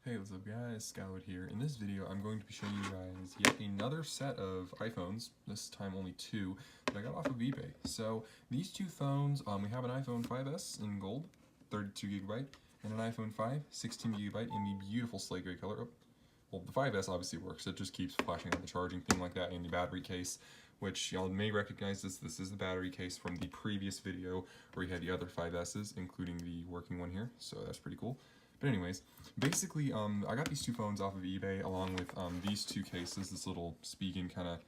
Hey, what's up guys, Scout here. In this video, I'm going to be showing you guys yet another set of iPhones, this time only two, that I got off of eBay. So, these two phones, we have an iPhone 5S in gold, 32GB, and an iPhone 5, 16GB in the beautiful slate gray color. Oh, well, the 5S obviously works, it just keeps flashing out the charging thing like that, and the battery case, which y'all may recognize this. This is the battery case from the previous video where we had the other 5Ss, including the working one here, so that's pretty cool. But anyways, basically, I got these two phones off of eBay along with these two cases, this little speaking kind of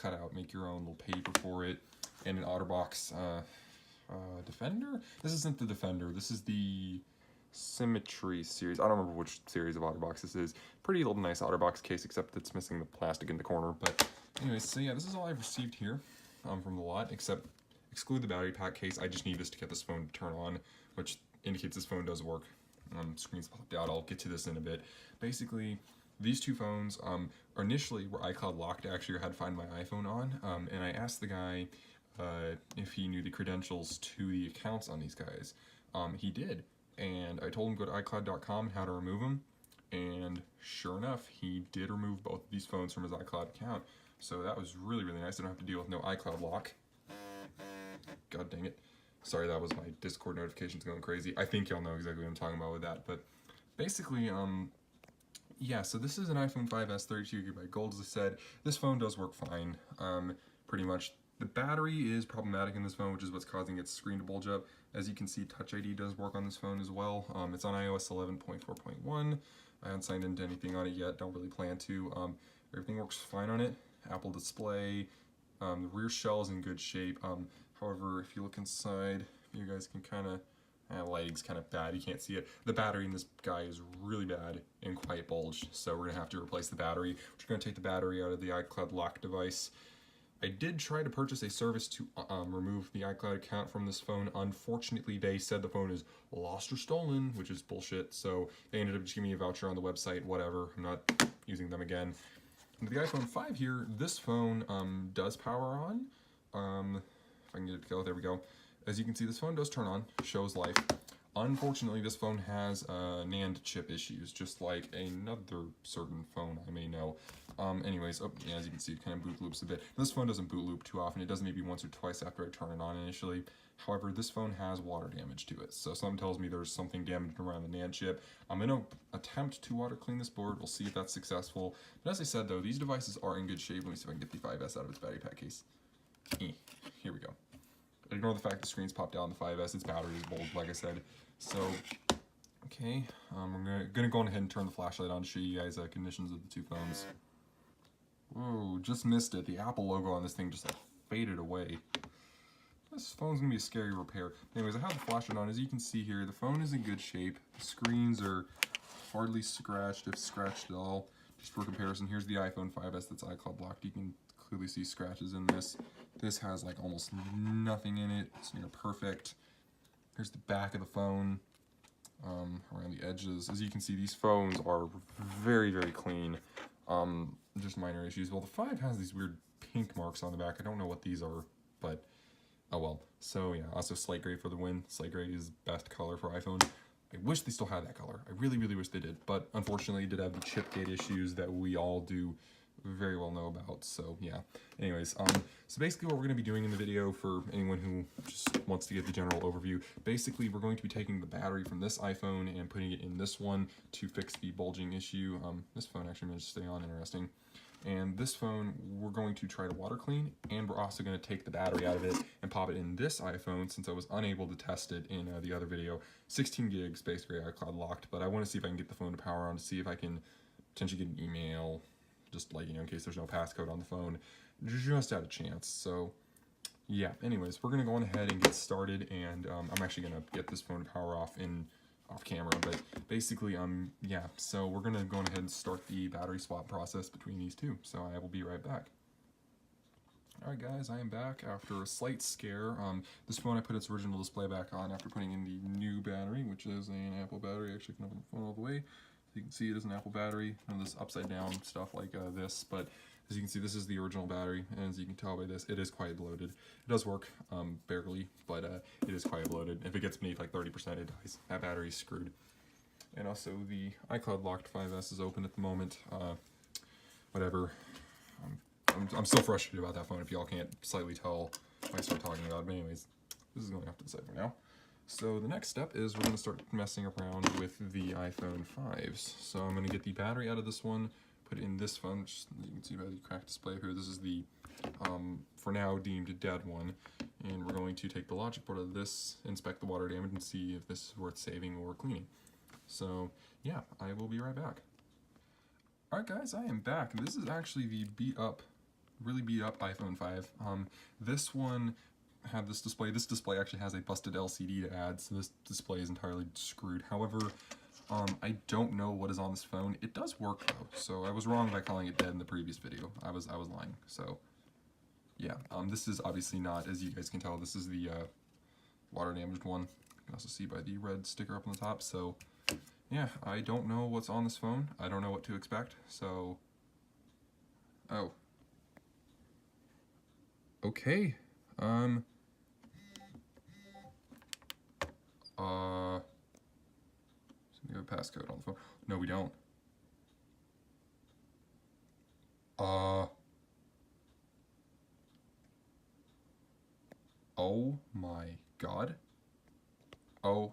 cut out, make your own little paper for it, and an OtterBox Defender? This isn't the Defender, this is the Symmetry series. I don't remember which series of OtterBox this is. Pretty little nice OtterBox case, except it's missing the plastic in the corner. But anyways, so yeah, this is all I've received here from the lot, except exclude the battery pack case. I just need this to get this phone to turn on, which indicates this phone does work. Screen's popped out. I'll get to this in a bit. Basically, these two phones initially were iCloud locked. Actually, I had to find my iPhone on, and I asked the guy if he knew the credentials to the accounts on these guys. He did, and I told him go to iCloud.com and how to remove them, and sure enough, he did remove both of these phones from his iCloud account. So that was really, really nice. I don't have to deal with no iCloud lock. God dang it. Sorry, that was my Discord notifications going crazy. I think y'all know exactly what I'm talking about with that, but basically, yeah, so this is an iPhone 5S 32GB gold, as I said. This phone does work fine, pretty much. The battery is problematic in this phone, which is what's causing its screen to bulge up. As you can see, Touch ID does work on this phone as well. It's on iOS 11.4.1. I haven't signed into anything on it yet, don't really plan to. Everything works fine on it. Apple Display, the rear shell is in good shape. However, if you look inside, you guys can kind of, lighting's kind of bad, you can't see it. The battery in this guy is really bad and quite bulged, so we're going to have to replace the battery. We're going to take the battery out of the iCloud lock device. I did try to purchase a service to remove the iCloud account from this phone. Unfortunately, they said the phone is lost or stolen, which is bullshit, so they ended up just giving me a voucher on the website, whatever. I'm not using them again. And the iPhone 5 here, this phone does power on. If I can get it to go, there we go. As you can see, this phone does turn on, shows life. Unfortunately, this phone has NAND chip issues, just like another certain phone I may know. Anyways, oh, yeah, as you can see, it kind of boot loops a bit. This phone doesn't boot loop too often. It does maybe once or twice after I turn it on initially. However, this phone has water damage to it, so something tells me there's something damaged around the NAND chip. I'm going to attempt to water clean this board. We'll see if that's successful. But as I said, though, these devices are in good shape. Let me see if I can get the 5S out of its battery pack case. Here we go. Ignore the fact the screen's popped out on the 5S, its battery is bulged, like I said. So, okay, we're gonna go ahead and turn the flashlight on to show you guys conditions of the two phones. Whoa, just missed it. The Apple logo on this thing just like faded away. This phone's gonna be a scary repair. Anyways, I have the flashlight on. As you can see here, the phone is in good shape. The screens are hardly scratched, if scratched at all. Just for comparison, here's the iPhone 5S that's iCloud locked. You can clearly see scratches in this. This has like almost nothing in it. It's near perfect. Here's the back of the phone, around the edges. As you can see, these phones are very, very clean. Just minor issues. Well, the 5 has these weird pink marks on the back. I don't know what these are, but oh well. So yeah, also slate gray for the win. Slate gray is best color for iPhone. I wish they still had that color. I really, really wish they did. But unfortunately, it did have the chip gate issues that we all do very well know about, so yeah. Anyways, so basically what we're going to be doing in the video, for anyone who just wants to get the general overview, basically we're going to be taking the battery from this iPhone and putting it in this one to fix the bulging issue. This phone actually managed to stay on, interesting. And this phone, we're going to try to water clean, and we're also going to take the battery out of it and pop it in this iPhone, since I was unable to test it in the other video. 16 gigs, basically iCloud locked, but I want to see if I can get the phone to power on, to see if I can potentially get an email, just like, you know, in case there's no passcode on the phone, just out of chance. So yeah, anyways, we're gonna go on ahead and get started, and I'm actually gonna get this phone to power off off camera, but basically yeah, so we're gonna go on ahead and start the battery swap process between these two, so I will be right back. Alright guys, I am back after a slight scare. This phone, I put its original display back on after putting in the new battery, which is an Apple battery. Actually, I can open the phone all the way. You can see it is an Apple battery, and this upside down stuff like this, but as you can see, this is the original battery, and as you can tell by this, it is quite bloated. It does work, barely, but it is quite bloated. If it gets beneath like 30%, it dies. That battery's screwed. And also the iCloud locked 5S is open at the moment. Whatever. I'm still frustrated about that phone if y'all can't slightly tell when I start talking about it. But anyways, this is going off to the side for now. So the next step is we're going to start messing around with the iPhone 5s. So I'm going to get the battery out of this one, put it in this phone, which you can see by the cracked display here. This is the, for now, deemed dead one. And we're going to take the logic board out of this, inspect the water damage, and see if this is worth saving or cleaning. So yeah, I will be right back. Alright guys, I am back. This is actually the really beat up iPhone 5. This one had this display. This display actually has a busted LCD to add, so this display is entirely screwed. However, I don't know what is on this phone. It does work though, so I was wrong by calling it dead in the previous video. I was lying. So yeah, this is obviously not, as you guys can tell, this is the water damaged one. You can also see by the red sticker up on the top. So yeah, I don't know what's on this phone. I don't know what to expect. So oh. Okay. So we have a passcode on the phone. No, we don't. Oh my god. Oh.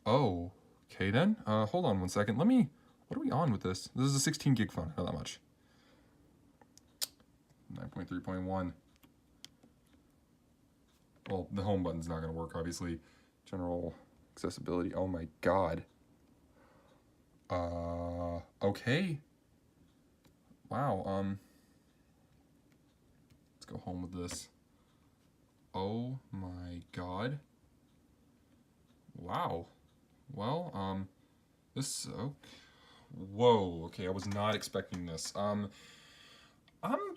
Oh. Okay then. Hold on one second. What are we on with this? This is a 16 gig phone. Not that much. 9.3.1. Well, the home button's not going to work, obviously. General accessibility. Oh my god. Okay. Wow, let's go home with this. Oh my god. Wow. Well, this, oh, whoa, okay, I was not expecting this. I'm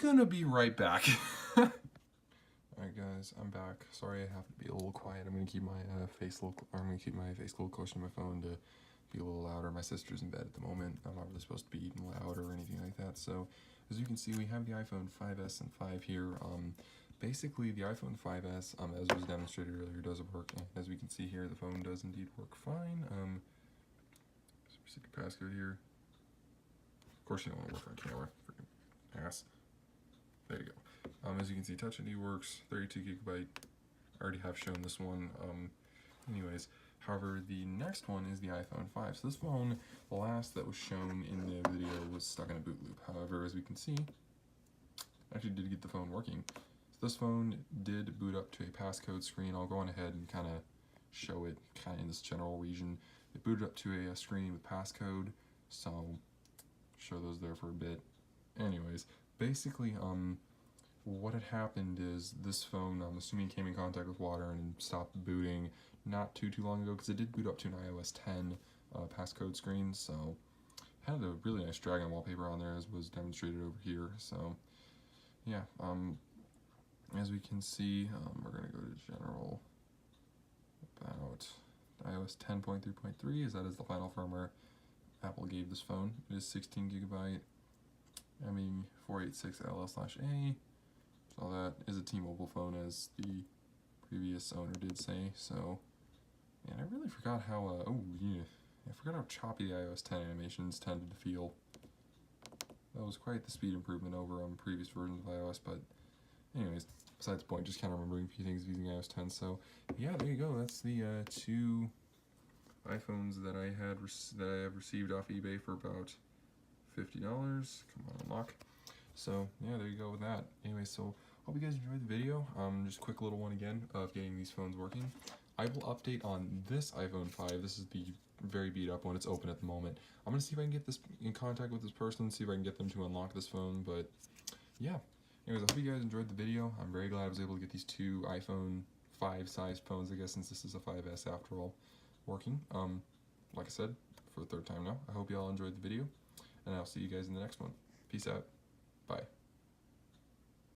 gonna be right back. Alright guys, I'm back. Sorry I have to be a little quiet. I'm gonna keep my face a little closer to my phone to be a little louder. My sister's in bed at the moment. I'm not really supposed to be eating loud or anything like that. So as you can see, we have the iPhone 5S and 5 here. Basically the iPhone 5S, as was demonstrated earlier, does work. And as we can see here, the phone does indeed work fine. Specific passcode here. Of course you don't want to work on camera, freaking ass. There you go. As you can see, Touch ID works, 32 gigabyte. I already have shown this one. Anyways, however, the next one is the iPhone 5. So this phone, the last that was shown in the video, was stuck in a boot loop. However, as we can see, I actually did get the phone working. So this phone did boot up to a passcode screen. I'll go on ahead and kind of show it kind of in this general region. It booted up to a screen with passcode, so I'll show those there for a bit. Anyways, basically, what had happened is this phone, I'm assuming, came in contact with water and stopped booting not too long ago, because it did boot up to an iOS 10 passcode screen, so had a really nice dragon wallpaper on there, as was demonstrated over here. So yeah, as we can see, we're going to go to general, about iOS 10.3.3, as that is the final firmware Apple gave this phone. It is 16 gigabyte, ME486LL/A. So that is a T-Mobile phone, as the previous owner did say. So, and I really forgot how, I forgot how choppy the iOS 10 animations tended to feel. That was quite the speed improvement over on previous versions of iOS, but anyways, besides the point, just kind of remembering a few things using iOS 10. So yeah, there you go. That's the two iPhones that I have received off eBay for about $50. Come on, unlock. So yeah, there you go with that. Anyway, so hope you guys enjoyed the video. Just a quick little one again of getting these phones working. I will update on this iPhone 5. This is the very beat up one. It's open at the moment. I'm gonna see if I can get this in contact with this person, see if I can get them to unlock this phone. But yeah. Anyways, I hope you guys enjoyed the video. I'm very glad I was able to get these two iPhone 5 size phones, I guess, since this is a 5S after all, working. Like I said, for the third time now. I hope you all enjoyed the video, and I'll see you guys in the next one. Peace out. Bye.